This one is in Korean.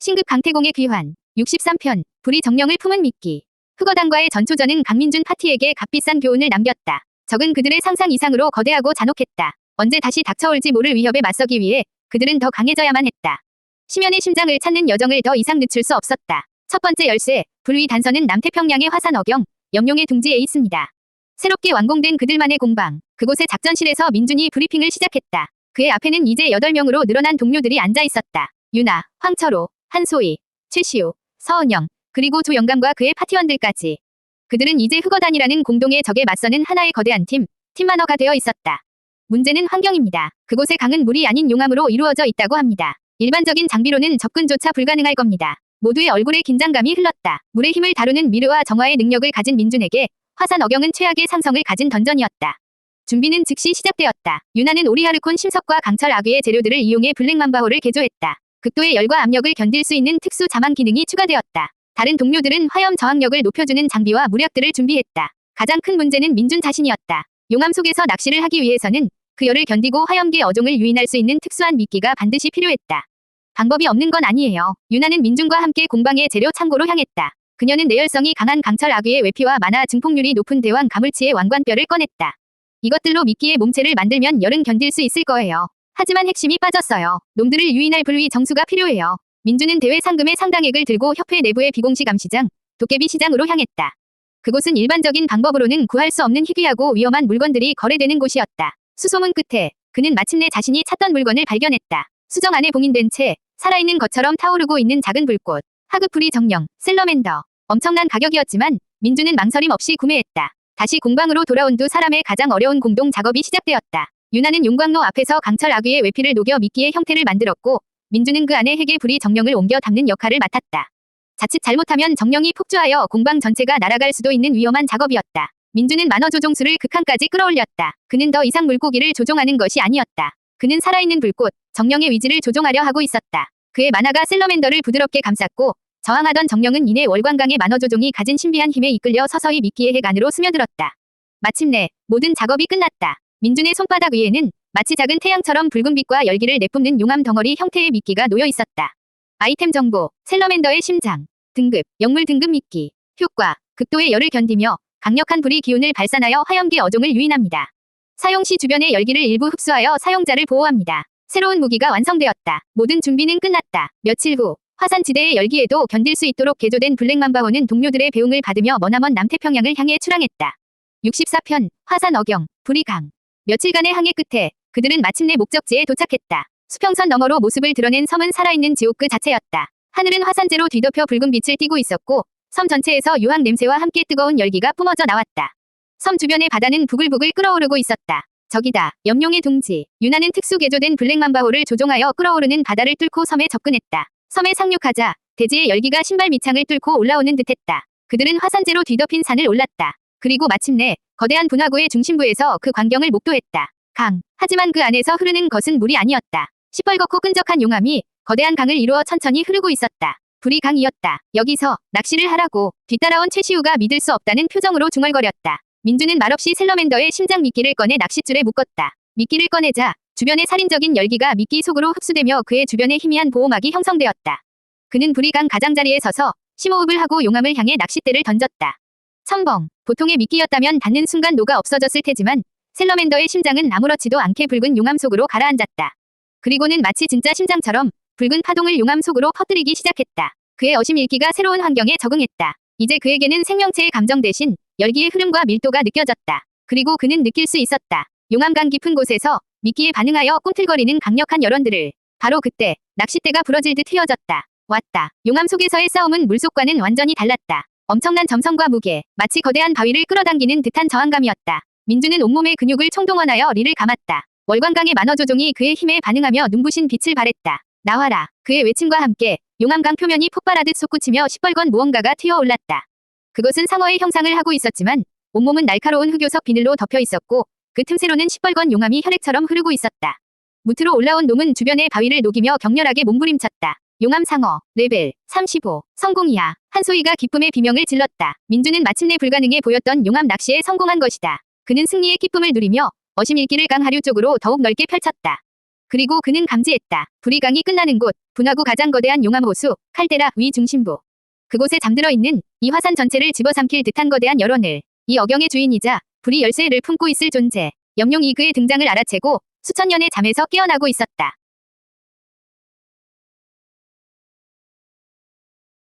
신급 강태공의 귀환. 63편. 불의 정령을 품은 미끼. 흑어당과의 전초전은 강민준 파티에게 값비싼 교훈을 남겼다. 적은 그들의 상상 이상으로 거대하고 잔혹했다. 언제 다시 닥쳐올지 모를 위협에 맞서기 위해 그들은 더 강해져야만 했다. 심연의 심장을 찾는 여정을 더 이상 늦출 수 없었다. 첫 번째 열쇠, 불의 단서는 남태평양의 화산 어경, 염룡의 둥지에 있습니다. 새롭게 완공된 그들만의 공방. 그곳의 작전실에서 민준이 브리핑을 시작했다. 그의 앞에는 이제 8명으로 늘어난 동료들이 앉아 있었다. 유나, 황철호, 한소희, 최시우, 서은영, 그리고 조영감과 그의 파티원들까지. 그들은 이제 흑어단이라는 공동의 적에 맞서는 하나의 거대한 팀만어가 되어 있었다. 문제는 환경입니다. 그곳의 강은 물이 아닌 용암으로 이루어져 있다고 합니다. 일반적인 장비로는 접근조차 불가능할 겁니다. 모두의 얼굴에 긴장감이 흘렀다. 물의 힘을 다루는 미르와 정화의 능력을 가진 민준에게 화산 어경은 최악의 상성을 가진 던전이었다. 준비는 즉시 시작되었다. 유나는 오리하르콘 심석과 강철 악귀의 재료들을 이용해 블랙맘바호를 개조했다. 극도의 열과 압력을 견딜 수 있는 특수 자망 기능이 추가되었다. 다른 동료들은 화염 저항력을 높여주는 장비와 무력들을 준비했다. 가장 큰 문제는 민준 자신이었다. 용암 속에서 낚시를 하기 위해서는 그 열을 견디고 화염계 어종을 유인할 수 있는 특수한 미끼가 반드시 필요했다. 방법이 없는 건 아니에요. 유나는 민준과 함께 공방의 재료 창고로 향했다. 그녀는 내열성이 강한 강철 악귀의 외피와 만화 증폭률이 높은 대왕 가물치의 왕관뼈를 꺼냈다. 이것들로 미끼의 몸체를 만들면 열은 견딜 수 있을 거예요. 하지만 핵심이 빠졌어요. 놈들을 유인할 불의 정수가 필요해요. 민준은 대회 상금의 상당액을 들고 협회 내부의 비공식 암시장, 도깨비 시장으로 향했다. 그곳은 일반적인 방법으로는 구할 수 없는 희귀하고 위험한 물건들이 거래되는 곳이었다. 수소문 끝에 그는 마침내 자신이 찾던 물건을 발견했다. 수정 안에 봉인된 채 살아있는 것처럼 타오르고 있는 작은 불꽃. 하급불의 정령, 셀러맨더. 엄청난 가격이었지만 민준은 망설임 없이 구매했다. 다시 공방으로 돌아온 두 사람의 가장 어려운 공동 작업이 시작되었다. 유나는 용광로 앞에서 강철 악귀의 외피를 녹여 미끼의 형태를 만들었고 민준은 그 안에 핵의 불의 정령을 옮겨 담는 역할을 맡았다. 자칫 잘못하면 정령이 폭주하여 공방 전체가 날아갈 수도 있는 위험한 작업이었다. 민준은 만화 조종수를 극한까지 끌어올렸다. 그는 더 이상 물고기를 조종하는 것이 아니었다. 그는 살아있는 불꽃, 정령의 위지를 조종하려 하고 있었다. 그의 만화가 셀러맨더를 부드럽게 감쌌고 저항하던 정령은 이내 월광강의 만화 조종이 가진 신비한 힘에 이끌려 서서히 미끼의 핵 안으로 스며들었다. 마침내 모든 작업이 끝났다. 민준의 손바닥 위에는 마치 작은 태양처럼 붉은 빛과 열기를 내뿜는 용암 덩어리 형태의 미끼가 놓여 있었다. 아이템 정보, 셀러맨더의 심장, 등급, 영물 등급 미끼, 효과, 극도의 열을 견디며 강력한 불의 기운을 발산하여 화염계 어종을 유인합니다. 사용 시 주변의 열기를 일부 흡수하여 사용자를 보호합니다. 새로운 무기가 완성되었다. 모든 준비는 끝났다. 며칠 후, 화산지대의 열기에도 견딜 수 있도록 개조된 블랙맘바호는 동료들의 배웅을 받으며 머나먼 남태평양을 향해 출항했다. 64편, 화산 어경, 불의 강. 며칠간의 항해 끝에 그들은 마침내 목적지에 도착했다. 수평선 너머로 모습을 드러낸 섬은 살아있는 지옥 그 자체였다. 하늘은 화산재로 뒤덮여 붉은 빛을 띠고 있었고 섬 전체에서 유황 냄새와 함께 뜨거운 열기가 뿜어져 나왔다. 섬 주변의 바다는 부글부글 끓어오르고 있었다. 저기다, 염룡의 둥지. 유나는 특수 개조된 블랙맘바호를 조종하여 끓어오르는 바다를 뚫고 섬에 접근했다. 섬에 상륙하자 대지의 열기가 신발 밑창을 뚫고 올라오는 듯했다. 그들은 화산재로 뒤덮인 산을 올랐다. 그리고 마침내 거대한 분화구의 중심부에서 그 광경을 목도했다. 강. 하지만 그 안에서 흐르는 것은 물이 아니었다. 시뻘겋고 끈적한 용암이 거대한 강을 이루어 천천히 흐르고 있었다. 불의 강이었다. 여기서 낚시를 하라고 뒤따라온 최시우가 믿을 수 없다는 표정으로 중얼거렸다. 민준은 말없이 셀러맨더의 심장 미끼를 꺼내 낚싯줄에 묶었다. 미끼를 꺼내자 주변의 살인적인 열기가 미끼 속으로 흡수되며 그의 주변에 희미한 보호막이 형성되었다. 그는 불의 강 가장자리에 서서 심호흡을 하고 용암을 향해 낚싯대를 던졌다. 첨벙. 보통의 미끼였다면 닿는 순간 녹아 없어졌을 테지만 셀러맨더의 심장은 아무렇지도 않게 붉은 용암 속으로 가라앉았다. 그리고는 마치 진짜 심장처럼 붉은 파동을 용암 속으로 퍼뜨리기 시작했다. 그의 어심 읽기가 새로운 환경에 적응했다. 이제 그에게는 생명체의 감정 대신 열기의 흐름과 밀도가 느껴졌다. 그리고 그는 느낄 수 있었다. 용암강 깊은 곳에서 미끼에 반응하여 꿈틀거리는 강력한 열원들을. 바로 그때 낚싯대가 부러질 듯 휘어졌다. 왔다. 용암 속에서의 싸움은 물속과는 완전히 달랐다. 엄청난 점성과 무게, 마치 거대한 바위를 끌어당기는 듯한 저항감이었다. 민준은 온몸의 근육을 총동원하여 리를 감았다. 월광강의 만화 조종이 그의 힘에 반응하며 눈부신 빛을 발했다. 나와라. 그의 외침과 함께 용암강 표면이 폭발하듯 솟구치며 시뻘건 무언가가 튀어올랐다. 그것은 상어의 형상을 하고 있었지만 온몸은 날카로운 흑요석 비늘로 덮여 있었고 그 틈새로는 시뻘건 용암이 혈액처럼 흐르고 있었다. 무트로 올라온 놈은 주변의 바위를 녹이며 격렬하게 몸부림쳤다. 용암 상어, 레벨 35, 성공이야. 한소희가 기쁨의 비명을 질렀다. 민준은 마침내 불가능해 보였던 용암 낚시에 성공한 것이다. 그는 승리의 기쁨을 누리며 어심 읽기를 강 하류 쪽으로 더욱 넓게 펼쳤다. 그리고 그는 감지했다. 불이강이 끝나는 곳, 분화구 가장 거대한 용암 호수, 칼데라 위 중심부. 그곳에 잠들어 있는 이 화산 전체를 집어삼킬 듯한 거대한 열원을, 이 어경의 주인이자 불이 열쇠를 품고 있을 존재, 염룡 이그의 등장을 알아채고 수천 년의 잠에서 깨어나고 있었다.